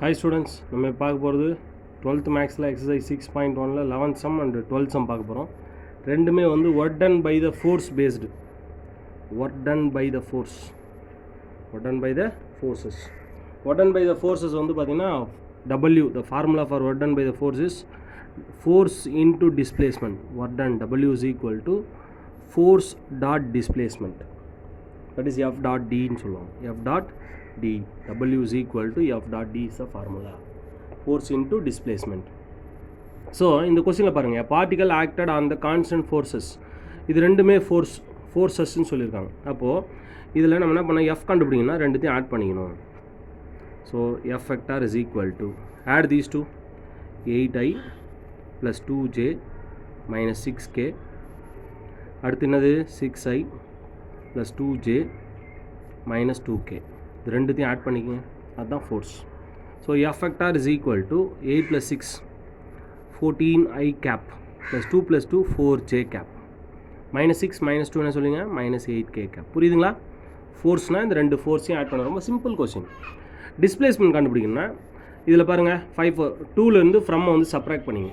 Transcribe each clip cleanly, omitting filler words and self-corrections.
Hi students, நம்ம பார்க்க போகிறது 12th மேக்ஸில் எக்ஸசைஸ் 6.1ல 11th sum and 12th sum பார்க்க போகிறோம். ரெண்டுமே வந்து work done by the force based. Work done by the force, work done by the forces. Work done by the forces வந்து பார்த்திங்கன்னா W, the formula for work done by the force is force into displacement. Work done W is equal to force dot displacement. That is F dot D ன்னு சொல்லுவோம். F dot D. W is equal to F dot D is the formula. Force into displacement. So இந்த கொஸ்டினில் பாருங்கள், particle acted on the constant forces. இது ரெண்டுமே ஃபோர்ஸஸ்ன்னு சொல்லியிருக்காங்க. அப்போது இதில் நம்ம என்ன பண்ணோம், F கண்டுபிடிங்கன்னா ரெண்டுத்தையும் ஆட் பண்ணிக்கணும். So F vector is equal to, add these two, 8i plus 2j minus 6k. அடுத்து என்னது 6i plus 2j minus 2k. இது ரெண்டுத்தையும் ஆட் பண்ணிக்கங்க, அதுதான் force. So F vector is equal to 8 plus 6 14i cap plus 2 plus 2 4j cap minus 6 minus 2 என்ன சொல்லுங்க, minus 8k cap. புரியுதுங்களா? ஃபோர்ஸ்னால் இந்த ரெண்டு ஃபோர்ஸையும் ஆட் பண்ண ரொம்ப சிம்பிள் கொஸ்டின். டிஸ்பிளேஸ்மெண்ட் கண்டுபிடிக்கணும்னா இதில் பாருங்கள், 2லேருந்து ஃப்ரம்மை வந்து சப்ராக்ட் பண்ணிங்க,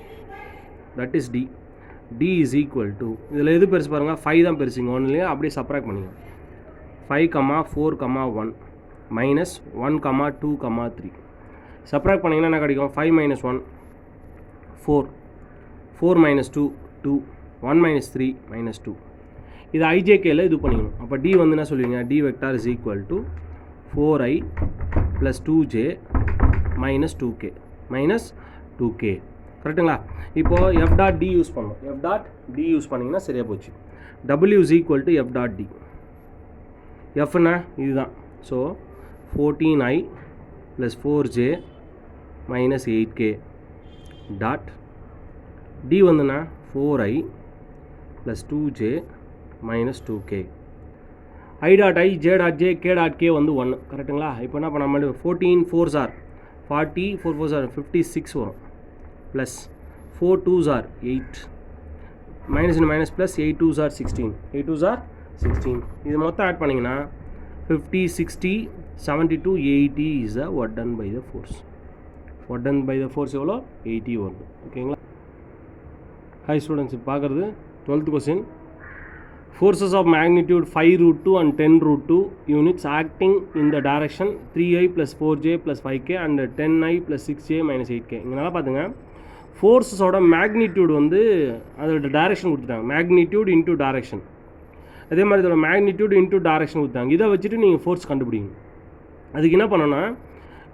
that is D. D is equal to, இதில் எது பெருசு பாருங்கள், 5 தான் பெருசுங்க, 1 இல்லையா, அப்படியே சப்ராக்ட் பண்ணிங்க. 5, 4, 1 minus 1, 2, 3. சப்ராக்ட் பண்ணிங்கன்னா என்ன கிடைக்கும், 5 minus 1 4, 4 minus 2 2, 1 minus 3 minus 2. இது IJKல இது பண்ணிக்கணும். அப்போ D வந்து என்ன சொல்லுவீங்க, D vector is equal to 4i plus 2j minus 2k minus 2k. கரெக்டுங்களா? இப்போது F dot D யூஸ் பண்ணணும். F dot D யூஸ் பண்ணிங்கன்னா சரியாக போச்சு. W is equal to F dot D. Fனா இதுதான். So 14i plus 4j minus 8k dot D வந்துன்னா 4i plus 2j minus 2k. I dot I, J dot J, K dot K வந்து 1. கரெக்டுங்களா? இப்போ என்ன பண்ண மாதிரி 14 4s are 40, 4 4s are 56 வரும், plus 4 2s are 8, minus minus plus 8 2s are 16, 8 2s are 16. இது மொத்தம் ஆட் பண்ணிங்கன்னா 50 60 72 80 is the work done by the force. Work done by the force எவ்வளோ, 80 வருது. ஓகேங்களா? ஹை ஸ்டூடெண்ட்ஸ், இப்போ பார்க்குறது 12th question. Forces of magnitude 5√2 and 10√2 units acting in the direction 3i plus 4j plus 5k and 10i plus 6j minus 8k. இங்கே நல்லா பார்த்துங்க, ஃபோர்ஸஸோட magnitude வந்து அதோட டைரெக்ஷன் கொடுத்துட்டாங்க, மேக்னிடியூட் இன்டூ டைரெக்ஷன். அதே மாதிரி இதோட மேக்னிடியூட் இன்டூ டைரெக்ஷன் கொடுத்தாங்க. இதை வச்சுட்டு நீங்கள் ஃபோர்ஸ் கண்டுபிடிக்கணும். அதுக்கு என்ன பண்ணணும்னா,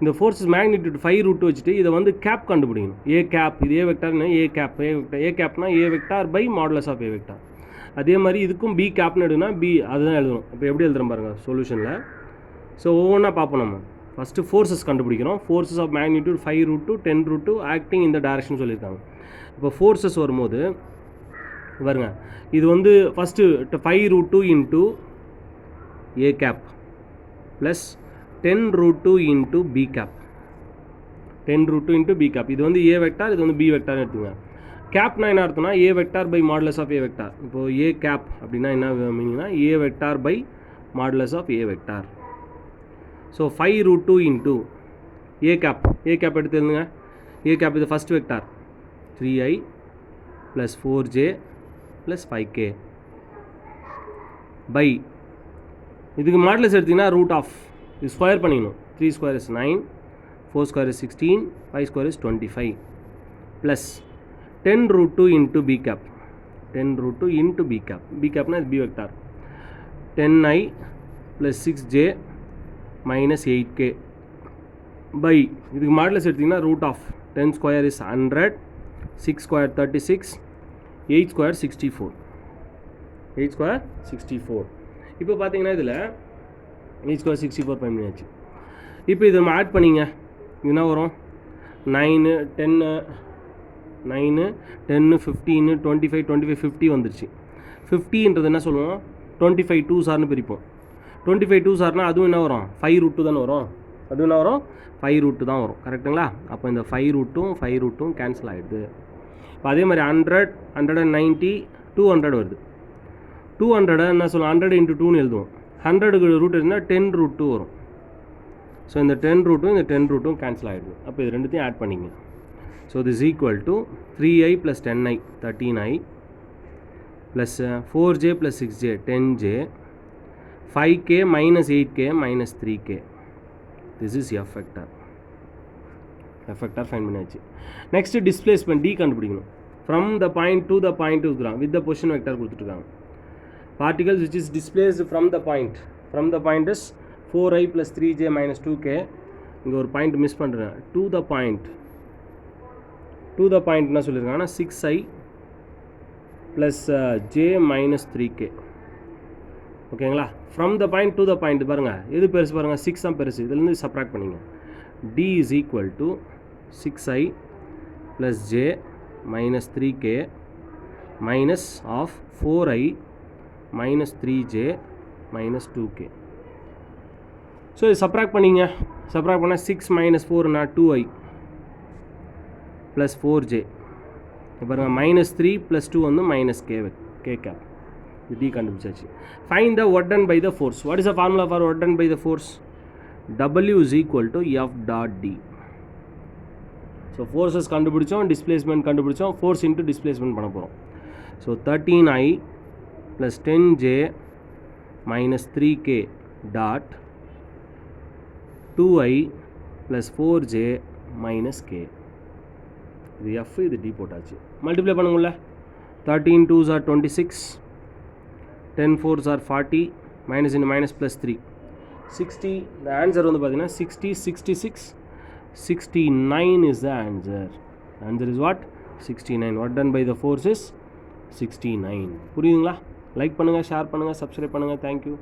இந்த ஃபோர்ஸஸ் மேக்னிடியூட் 5√2 வச்சுட்டு இதை வந்து கேப் கண்டுபிடிக்கணும். ஏ கேப், இது ஏ வெக்டார்னா ஏ கேப், ஏ கேப்னா a vector by modulus of a vector. அதே மாதிரி இதுக்கும் பி கேப்னு எடுனா பி அதுதான் எழுதணும். இப்போ எப்படி எழுதுகிறோம் பாருங்கள் சொல்யூஷனில். ஸோ ஒவ்வொன்றா பார்ப்போம். நம்ம ஃபஸ்ட்டு ஃபோர்ஸஸ் கண்டுபிடிக்கிறோம். ஃபோர்ஸஸ் ஆஃப் மேக்னிடியூட் 5√2 10√2 ஆக்டிங் இந்த டைரக்ஷன் சொல்லியிருக்காங்க. இப்போ ஃபோர்ஸஸ் வரும்போது பாருங்க, இது வந்து first 5√2 into a cap plus 10√2 into b cap, 10√2 into b cap. இது வந்து ஏ வெக்டார், இது வந்து பி வெக்டார்னு எடுத்துங்க. கேப்னா என்ன அர்த்தம்னா a vector by modulus of a vector. இப்போது ஏ கேப் அப்படின்னா என்ன மீனிங்னா a vector by modulus of a vector. So 5√2 into a cap, a cap எடுத்து எழுதுங்க. ஏ கேப் இது first vector 3i plus 4j plus 5k by இதுக்கு modulus எடுத்திங்கன்னா root of, இது ஸ்கொயர் பண்ணிக்கணும். 3 square is 9, 4 square is 16, 5 square is 25 plus 10√2 into b cap, 10√2 into b cap, b capனா b vector, 10i plus 6j minus 8k by இதுக்கு modulus எடுத்திங்கன்னா root of 10 square is 100, 6 square 36, 8 square 64, 8 square 64. இப்போ பார்த்தீங்கன்னா இதில் 8 square 64 பண்ணியாச்சு. இப்போ இதை நம்ம add பண்ணிங்க, என்ன வரும், 9 10 9 10 15 25 25 50 வந்துருச்சு. 50ன்றது என்ன சொல்லுவோம், 25 2 சார்னு பிரிப்போம். 25 2 சார்னால் அதுவும் என்ன வரும், 5√2 தானே வரும். அதுவும் என்ன வரும், 5√2 தான் வரும். கரெக்டுங்களா? அப்போ இந்த 5√2 கேன்சல் ஆகிடுது. இப்போ அதே மாதிரி 100 190 200 வருது. 200 என்ன சொல்லுவோம், 100 × 2ன்னு எழுதுவோம். 100க்கு ரூட் இருந்தால் 10√2 வரும். ஸோ இந்த 10 ரூட்டும் இந்த 10 ரூட்டும் கேன்சல் ஆகிடுது. அப்போ இது ரெண்டுத்தையும் ஆட் பண்ணிங்க. So this equal to 3i + 10i 13i plus 4j + 6j 10j 5k - 8k - 3k. This is F vector. F vector fine பண்ணியாச்சு. நெக்ஸ்ட் டிஸ்பிளேஸ்மெண்ட் டி கண்டுபிடிக்கணும். From the point to the point கொடுத்துருக்காங்க, with the position vector கொடுத்துருக்காங்க. Particles which is displaced from the point is 4i + 3j - 2k. இங்கே ஒரு point miss பண்ணுறேன். To the point என்ன சொல்லியிருக்காங்கன்னா 6i + j - 3k. ஓகேங்களா? From the point to the point பாருங்கள், எது பெருசு பாருங்கள், 6 தான் பெருசு. இதுலேருந்து சப்ராக்ட் பண்ணிங்க. d is equal to 6i + j - 3k minus of 4i - 3j - 2k. So இது சப்ராக்ட் பண்ணிங்க. சப்ராக்ட் பண்ணால் 6 - 4 2i + 4j. பாருங்கள் -3 + 2 வந்து -k கேப். இது டி கண்டுபிடிச்சாச்சு. Find the work done by the force. What is the formula for work done by the force? W is equal to F.D. So forces கண்டுபிடிச்சோம், displacement கண்டுபிடிச்சோம், force into displacement பண்ண போகிறோம். So 13i + 10j - 3k dot 2i + 4j - k. இது F, இது D போட்டாச்சு. Multiply பண்ணுங்கள. 13 2s are 26, 10 4s are 40, minus into minus plus 3 60. The answer வந்து பார்த்தீங்கன்னா 60 66 69 is the answer. Answer is what? 69. What done by the force is 69. புரியுதுங்களா? Like பண்ணுங்கள், share பண்ணுங்கள், subscribe பண்ணுங்கள். தேங்க்யூ.